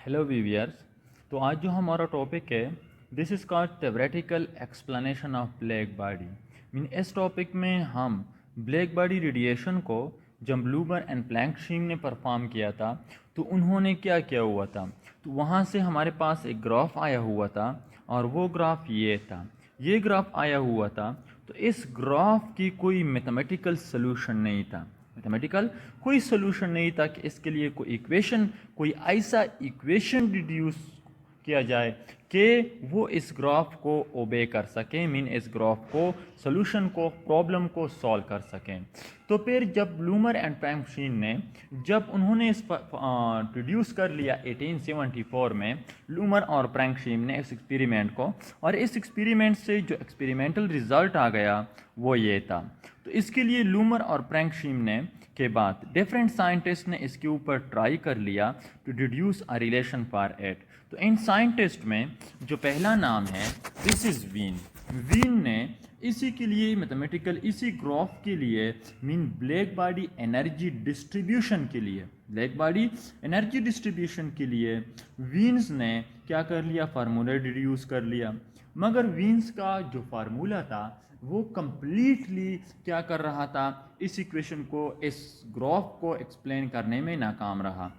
Hello वीवियर्स। तो आज जो हमारा टॉपिक है this is called theoretical explanation of black body. Mean इस टॉपिक में हम ब्लैक बॉडी रेडिएशन को जब ब्लूमर एंड प्लैंक ने परफॉर्म किया था तो उन्होंने क्या किया हुआ था। तो वहाँ से हमारे पास एक ग्राफ आया हुआ था और वो ग्राफ ये था, ये ग्राफ आया हुआ था। तो इस ग्राफ की कोई मैथमेटिकल सलूशन नहीं था, मैथमेटिकल कोई सोल्यूशन नहीं था कि इसके लिए कोई इक्वेशन, कोई ऐसा इक्वेशन डिड्यूस किया जाए कि वो इस ग्राफ को ओबे कर सकें, मीन इस ग्राफ को सोल्यूशन को प्रॉब्लम को सॉल्व कर सकें। तो फिर जब ब्लूमर एंड प्लैंक ने जब उन्होंने इस इंट्रोड्यूस कर लिया 1874 में ब्लूमर और प्लैंक ने इस एक्सपेरिमेंट को, और इस एक्सपेरिमेंट से जो एक्सपेरिमेंटल रिजल्ट आ गया वो ये था। तो इसके लिए ब्लूमर और प्लैंक ने के बाद डिफरेंट साइंटिस्ट ने इसके ऊपर ट्राई कर लिया to deduce a relation for it. तो इन साइंटिस्ट में जो पहला नाम है दिस इज वीन। वीन ने इसी के लिए मैथमेटिकल, इसी ग्राफ के लिए, mean black body energy distribution के लिए, ब्लैक बॉडी एनर्जी डिस्ट्रीब्यूशन के लिए वीन्स ने क्या कर लिया, फार्मूला डिड्यूस कर लिया। मगर वीन्स का जो फार्मूला था वो कंप्लीटली क्या कर रहा था, इस इक्वेशन को, इस ग्राफ को एक्सप्लेन करने में नाकाम रहा।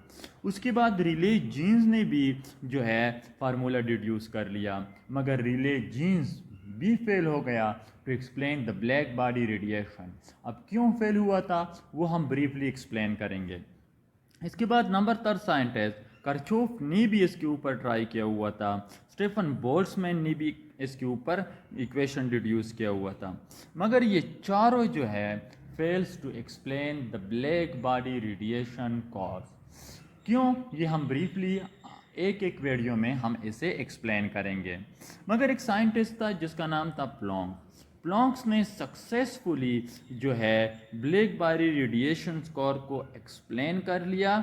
उसके बाद रिले जीन्स ने भी जो है फार्मूला डिड्यूस कर लिया, मगर रिले जीन्स भी फेल हो गया to explain the black body radiation. अब क्यों फेल हुआ था वो हम ब्रीफली एक्सप्लेन करेंगे। इसके बाद नंबर 3 साइंटिस्ट करचोफ ने भी इसके ऊपर ट्राई किया हुआ था, स्टीफन बोल्ट्जमैन ने भी इसके ऊपर इक्वेशन डिड्यूस किया हुआ था, मगर ये चारों जो है fails to explain the black body radiation cause. क्यों, ये हम ब्रीफली एक एक वीडियो में हम इसे एक्सप्लेन करेंगे। मगर एक साइंटिस्ट था जिसका नाम था प्लॉन्क्स ने सक्सेसफुली जो है ब्लैक बॉडी रेडिएशन स्कोर को एक्सप्लेन कर लिया,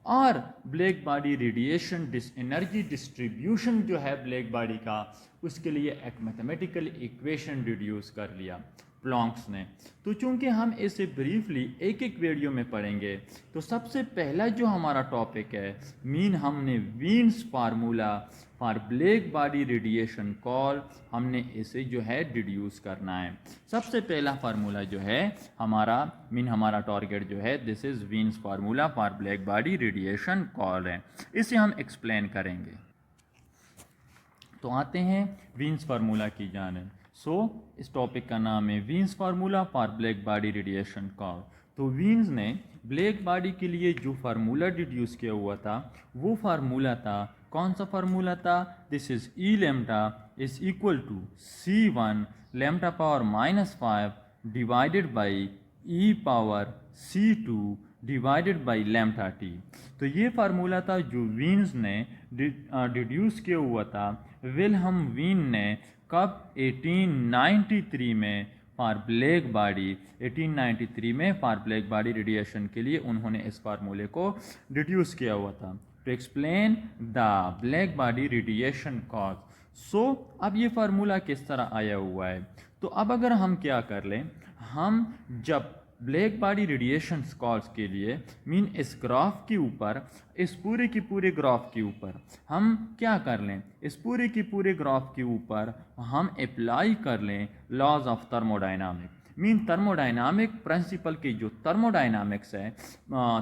और black body radiation energy distribution जो है ब्लैक बॉडी का, उसके लिए एक मैथमेटिकल इक्वेशन डिड्यूस कर लिया प्लॉन्क्स ने। तो चूंकि हम इसे ब्रीफली एक एक वीडियो में पढ़ेंगे, तो सबसे पहला जो हमारा टॉपिक है, मीन हमने Wien's formula for black body radiation call, हमने इसे जो है डिड्यूस करना है। सबसे पहला फार्मूला जो है हमारा, मीन हमारा टारगेट जो है this is Wien's formula for black body radiation call है, इसे हम एक्सप्लेन करेंगे। तो आते हैं वीन्स फार्मूला की जानिब। इस टॉपिक का नाम है Wien's formula for black body radiation call. तो वीन्स ने ब्लैक बॉडी के लिए जो फार्मूला डिड्यूस किया हुआ था वो फार्मूला था, कौन सा फार्मूला था, this is E lambda is equal to C1 lambda power -5 divided by E power C2 divided by lambda T. तो ये फार्मूला था जो वीन्स ने डिड्यूस किया हुआ था। विल्हम वीन ने कब, 1893 में फॉर ब्लैक बॉडी, 1893 में फॉर ब्लैक बॉडी रेडिएशन के लिए उन्होंने इस फार्मूले को डिड्यूस किया हुआ था to explain the black body radiation cause. अब ये फार्मूला किस तरह आया हुआ है, तो अब अगर हम क्या कर लें, हम जब ब्लैक बॉडी रेडिएशन कॉज के लिए, मीन इस ग्राफ के ऊपर, इस पूरे के पूरे ग्राफ के ऊपर हम क्या कर लें, इस पूरे के पूरे ग्राफ के ऊपर हम अप्लाई कर लें laws of thermodynamic. Mean thermodynamic principle के जो थर्मोडायनामिक्स है,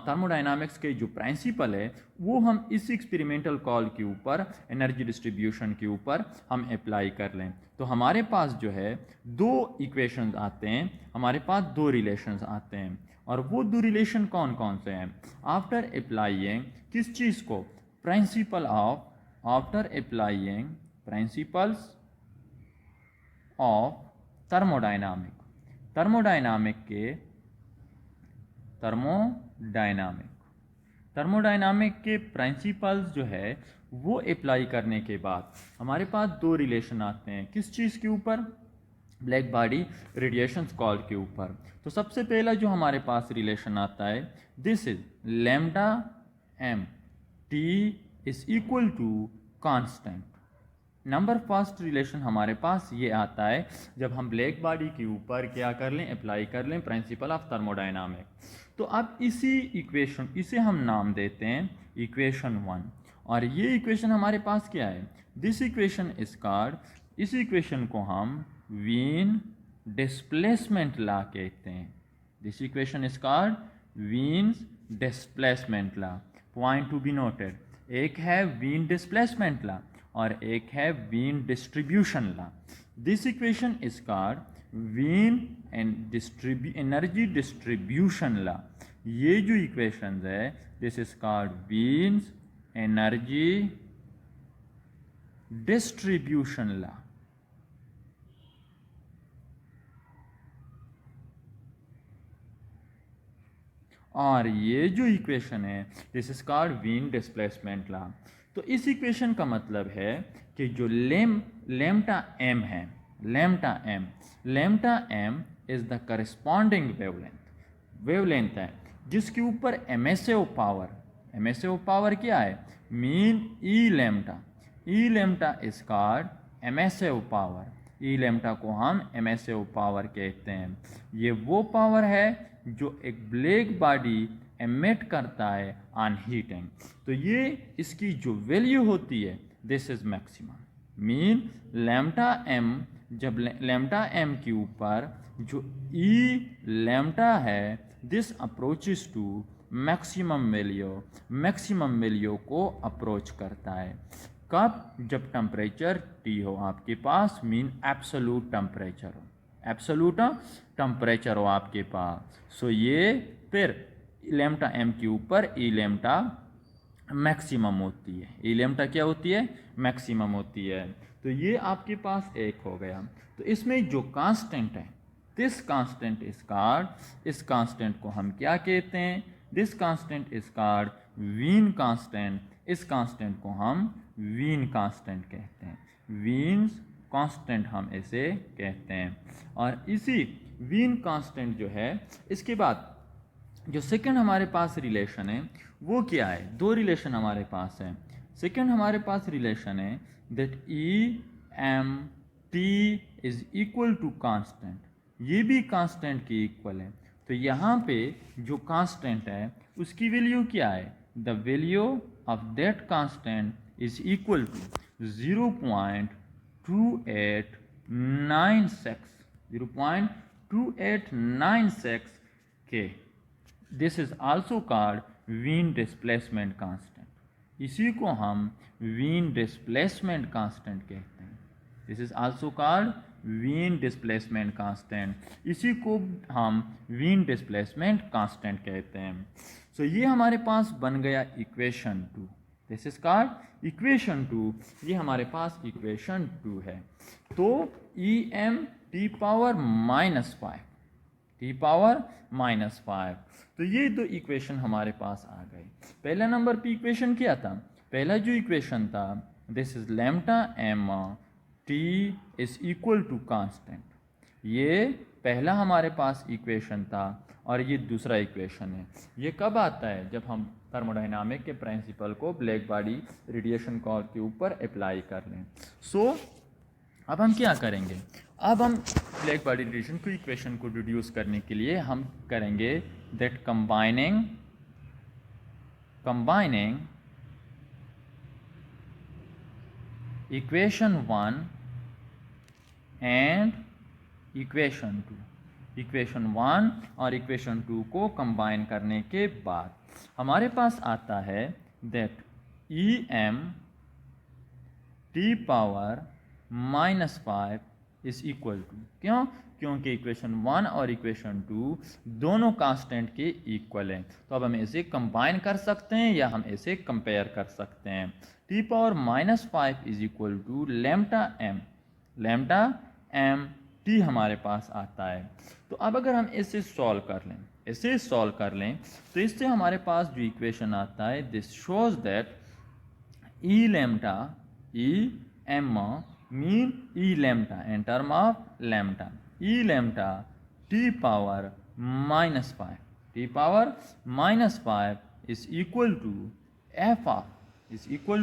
थर्मोडायनामिक्स के जो प्रिंसिपल है वो हम इस एक्सपेरिमेंटल कॉल के ऊपर, एनर्जी डिस्ट्रीब्यूशन के ऊपर हम अप्लाई कर लें। तो हमारे पास जो है दो इक्वेशंस आते हैं, हमारे पास दो रिलेशंस आते हैं, और वो दो रिलेशन कौन कौन से हैं। आफ्टर अप्लाइंग किस चीज़ को, principle of, after applying principles of thermodynamic, thermodynamic के प्रिंसिपल्स जो है वो अप्लाई करने के बाद हमारे पास दो रिलेशन आते हैं, किस चीज़ के ऊपर, ब्लैक बॉडी रेडिएशन कॉल के ऊपर। तो सबसे पहला जो हमारे पास रिलेशन आता है this is lambda M T is equal to constant. Number first relation हमारे पास ये आता है जब हम ब्लैक बॉडी के ऊपर क्या कर लें, अप्लाई कर लें प्रिंसिपल ऑफ थर्मोडायनामिक। तो अब इसी इक्वेशन, इसे हम नाम देते हैं इक्वेशन 1, और ये इक्वेशन हमारे पास क्या है, दिस इक्वेशन इज कॉल्ड, इस इक्वेशन को हम वीन डिस्प्लेसमेंट लॉ कहते हैं। This equation is called Wien's displacement law. Point to be noted, एक है वीन डिस्प्लेसमेंट लॉ और एक है Wien distribution law. This equation is called Wien and energy distribution law. ये जो इक्वेशंस है this is called Wien's energy distribution law. और ये जो इक्वेशन है this is called Wien displacement law. तो इस इक्वेशन का मतलब है कि जो लेम्टा एम है, lambda M is the corresponding wavelength है जिसके ऊपर एमएसओ पावर क्या है, mean E lambda is called MSO power. E lambda को हम एमएसओ पावर कहते हैं। ये वो पावर है जो एक ब्लैक बॉडी एमिट करता है ऑन हीटिंग। तो ये इसकी जो वैल्यू होती है this is maximum, mean lambda M, जब लैम्डा एम के ऊपर जो ई लैम्डा है this approaches to maximum value को अप्रोच करता है। कब, जब टेम्परेचर T हो आपके पास, मीन एब्सोल्यूट टेम्परेचर हो आपके पास। सो ये फिर लैम्डा एम के ऊपर ई लैम्डा मैक्सिमम होती है। ई लैम्डा क्या होती है, मैक्सिमम होती है। तो ये आपके पास एक हो गया। तो इसमें जो कांस्टेंट है दिस कांस्टेंट इज कॉल्ड, इस कांस्टेंट को हम क्या कहते हैं, this constant is called Wien constant. इस कांस्टेंट को हम वीन कांस्टेंट कहते हैं, वीन्स कांस्टेंट हम इसे कहते हैं। और इसी वीन कांस्टेंट जो है, इसके बाद जो सेकंड हमारे पास रिलेशन है वो क्या है, दो रिलेशन हमारे पास है। सेकंड हमारे पास रिलेशन है that E M T is equal to constant, ये भी कांस्टेंट के इक्वल है। तो यहाँ पे जो कांस्टेंट है उसकी वैल्यू क्या है, the value of that constant is equal to 0.2896 K. This is also called Wien displacement constant. इसी को हम वीन डिस्प्लेसमेंट कांस्टेंट कहते हैं। This is also called Wien displacement constant, इसी को हम वीन डिस्प्लेसमेंट कांस्टेंट कहते हैं। सो ये हमारे पास बन गया equation 2। This is called equation 2, ये हमारे पास इक्वेशन 2 है। तो ई एम टी पावर -5, तो ये दो इक्वेशन हमारे पास आ गए। पहला नंबर पे इक्वेशन क्या था, पहला जो इक्वेशन था this is lambda M T is equal to constant, ये पहला हमारे पास इक्वेशन था। और ये दूसरा इक्वेशन है, ये कब आता है, जब हम थर्मोडायनामिक के प्रिंसिपल को ब्लैक बॉडी रेडिएशन कॉल के ऊपर अप्लाई कर लें। सो अब हम क्या करेंगे, अब हम ब्लैक बॉडी रेडिएशन को इक्वेशन को रिड्यूस करने के लिए हम करेंगे that combining equation 1 and equation 2। Equation 1 और इक्वेशन 2 को कंबाइन करने के बाद हमारे पास आता है that E M T power -5 is equal to, क्यों, क्योंकि इक्वेशन 1 और इक्वेशन 2 दोनों कांस्टेंट के इक्वल हैं। तो अब हम इसे कंबाइन कर सकते हैं या हम इसे कंपेयर कर सकते हैं। T power -5 is equal to lambda M T हमारे पास आता है। तो अब अगर हम इसे सॉल्व कर लें, तो इससे हमारे पास जो इक्वेशन आता है this shows that E M mean E lambda in term of lambda, E lambda T power -5 is equal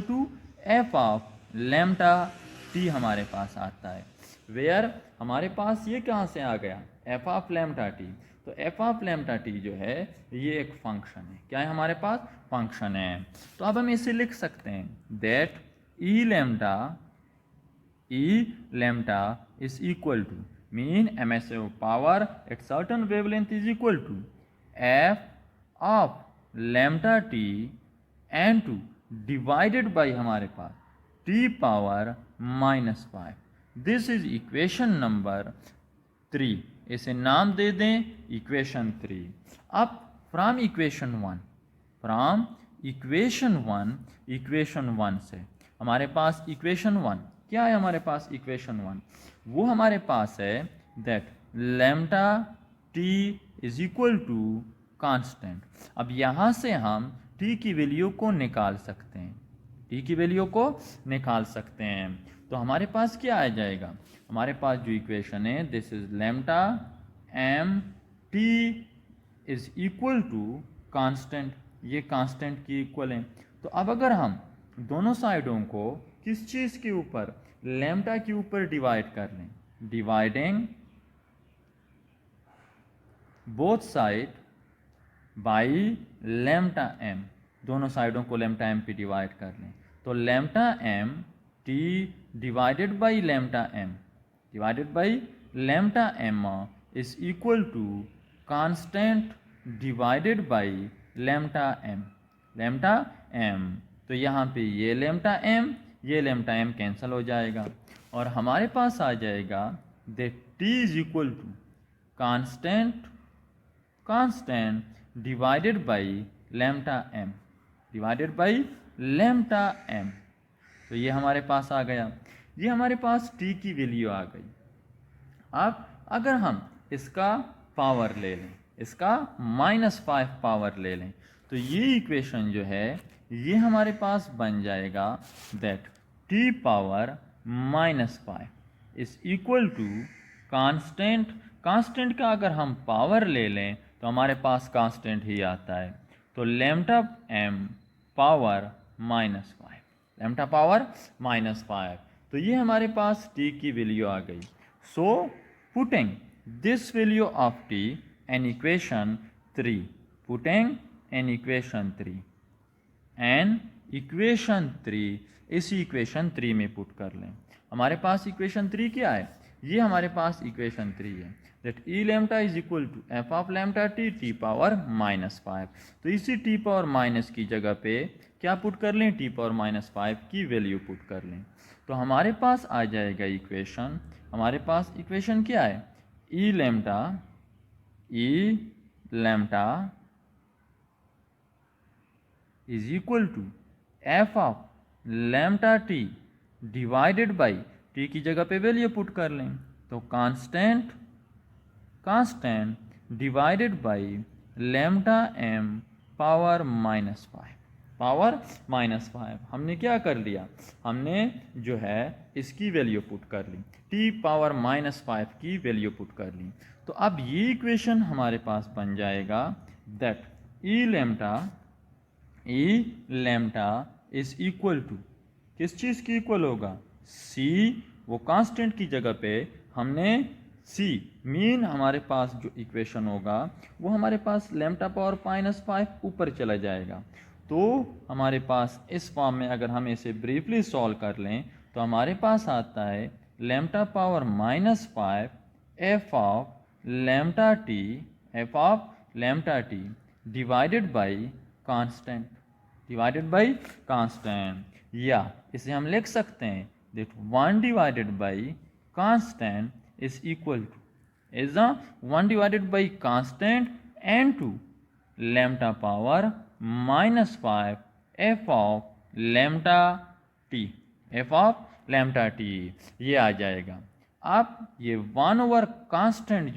to F of lambda T हमारे पास आता है। वेयर हमारे पास ये कहाँ से आ गया, एफ ऑफ लैम्डा टी। तो एफ ऑफ लैम्डा टी जो है ये एक फंक्शन है। क्या है हमारे पास? फंक्शन है। तो अब हम इसे लिख सकते हैं that E lambda is equal to mean MSA power at certain wavelength is equal to f of lambda t n2 divided by हमारे पास t power minus 5। This is equation number 3। इसे नाम दे दें इक्वेशन 3। अब फ्रॉम इक्वेशन 1 से हमारे पास equation 1 क्या है? हमारे पास इक्वेशन 1 वो हमारे पास है that lambda T is equal to constant. अब यहाँ से हम टी की वैल्यू को निकाल सकते हैं, तो हमारे पास क्या आ जाएगा? हमारे पास जो इक्वेशन है this is lambda M T is equal to constant, ये कांस्टेंट की इक्वल है। तो अब अगर हम दोनों साइडों को किस चीज़ के ऊपर? लैम्डा के ऊपर डिवाइड कर लें, dividing both side by lambda M, दोनों साइडों को लैम्डा एम पे डिवाइड कर लें, तो lambda M T divided by lambda M is equal to constant divided by lambda M. तो यहाँ पे ये लैम्डा एम कैंसिल हो जाएगा और हमारे पास आ जाएगा that T is equal to constant divided by lambda M. तो ये हमारे पास आ गया, ये हमारे पास टी की वैल्यू आ गई। अब अगर हम इसका पावर ले लें, इसका -5 पावर ले लें, तो ये इक्वेशन जो है ये हमारे पास बन जाएगा that T power -5 is equal to constant का अगर हम पावर ले लें तो हमारे पास कांस्टेंट ही आता है, तो लैम्डा एम पावर -5, तो ये हमारे पास टी की वैल्यू आ गई। सो putting this value of T an equation 3, इसी इक्वेशन 3 में पुट कर लें। हमारे पास इक्वेशन 3 क्या है? ये हमारे पास इक्वेशन 3 है that E lambda is equal to F of lambda T power -5। तो इसी टी पावर माइनस की जगह पे क्या पुट कर लें? टी पावर -5 की वैल्यू पुट कर लें, तो हमारे पास आ जाएगा इक्वेशन, हमारे पास इक्वेशन क्या है? E lambda is equal to F of lambda T divided by T की जगह पे वैल्यू पुट कर लें, तो constant divided by lambda M power -5। हमने क्या कर लिया? हमने जो है इसकी वैल्यू पुट कर ली, टी पावर -5 की वैल्यू पुट कर ली। तो अब ये इक्वेशन हमारे पास बन जाएगा that E lambda is equal to किस चीज़ की इक्वल होगा? सी, वो कांस्टेंट की जगह पे हमने सी मीन हमारे पास जो इक्वेशन होगा वो हमारे पास लैम्डा पावर -5 ऊपर चला जाएगा। तो हमारे पास इस फॉर्म में अगर हम इसे ब्रीफली सॉल्व कर लें तो हमारे पास आता है lambda power -5 F of lambda T divided by constant, या इसे हम लिख सकते हैं that 1 divided by constant is equal to 1 divided by constant and to lambda power -5 F of lambda T, ये आ जाएगा। अब ये 1 ओवर कांस्टेंट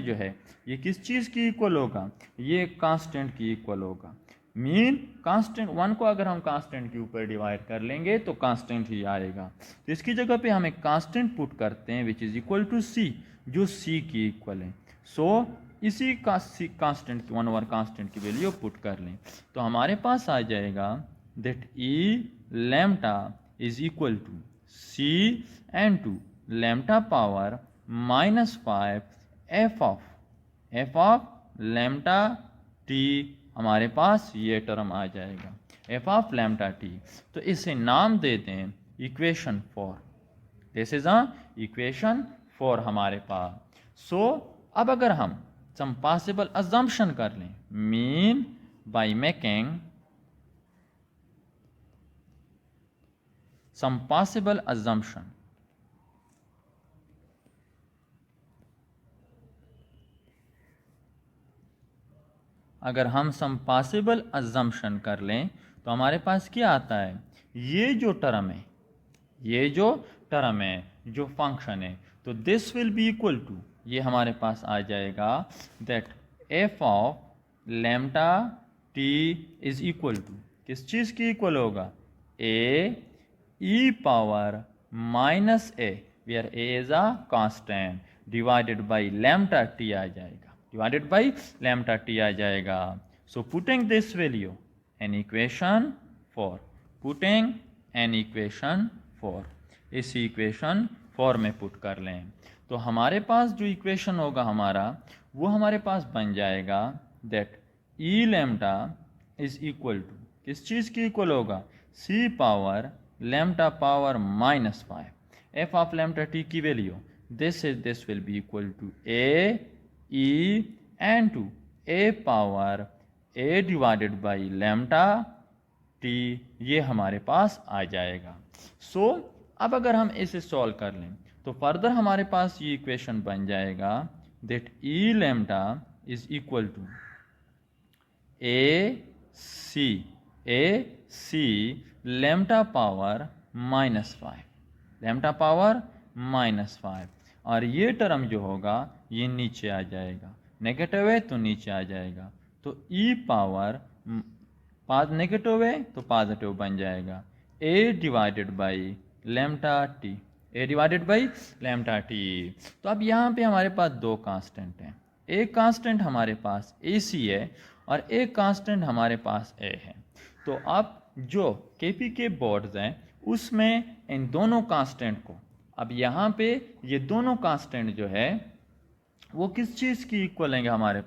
जो है ये किस चीज़ की इक्वल होगा? ये कांस्टेंट की इक्वल होगा। मीन कांस्टेंट 1 को अगर हम कांस्टेंट के ऊपर डिवाइड कर लेंगे तो कांस्टेंट ही आएगा, तो इसकी जगह पे हम एक कांस्टेंट पुट करते हैं which is equal to C, जो सी की इक्वल है। सो इसी कांस्टेंट 1 ओवर कांस्टेंट की वैल्यू पुट कर लें, तो हमारे पास आ जाएगा that E lambda is equal to C and to lambda power -5 F of lambda T, हमारे पास ये टर्म आ जाएगा एफ ऑफ लैम्डा टी। तो इसे नाम दे दें equation 4। This is a equation 4 हमारे पास। सो अब अगर हम सम पॉसिबल अजम्पशन कर लें, mean by making some possible assumption, अगर हम सम पॉसिबल अजम्पशन कर लें तो हमारे पास क्या आता है, ये जो टर्म है, ये जो टर्म है, जो फंक्शन है, तो this will be equal to, ये हमारे पास आ जाएगा that F of lambda T is equal to, किस चीज़ की इक्वल होगा, A E power minus A, where A is a constant, divided by lambda T आ जाएगा, डिवाइडेड बाई लैम्डा टी आ जाएगा। So putting this value in equation 4, putting in equation 4, इस equation 4 में पुट कर लें तो हमारे पास जो इक्वेशन होगा हमारा, वो हमारे पास बन जाएगा that E lambda is equal to, किस चीज़ की इक्वल होगा, c power lambda power minus 5, F of lambda t की value, this will be equal to a e and two a power a divided by lambda T, ये हमारे पास आ जाएगा। सो अब अगर हम इसे सॉल्व कर लें तो फर्दर हमारे पास ये इक्वेशन बन जाएगा that E lambda is equal to A C lambda power minus 5, lambda power minus 5, और ये टर्म जो होगा ये नीचे आ जाएगा, नेगेटिव है तो नीचे आ जाएगा, तो ई पावर नेगेटिव है तो पॉजिटिव बन जाएगा, a divided by lambda t, a divided by lambda t. तो अब यहाँ पे हमारे पास दो कांस्टेंट हैं, एक कांस्टेंट हमारे पास ए सी है और एक कांस्टेंट हमारे पास ए है। तो अब जो केपीके बोर्ड्स हैं उसमें इन दोनों कांस्टेंट को, अब यहाँ पे ये दोनों कांस्टेंट जो है वो किस चीज़ की इक्वल होंगे, हमारे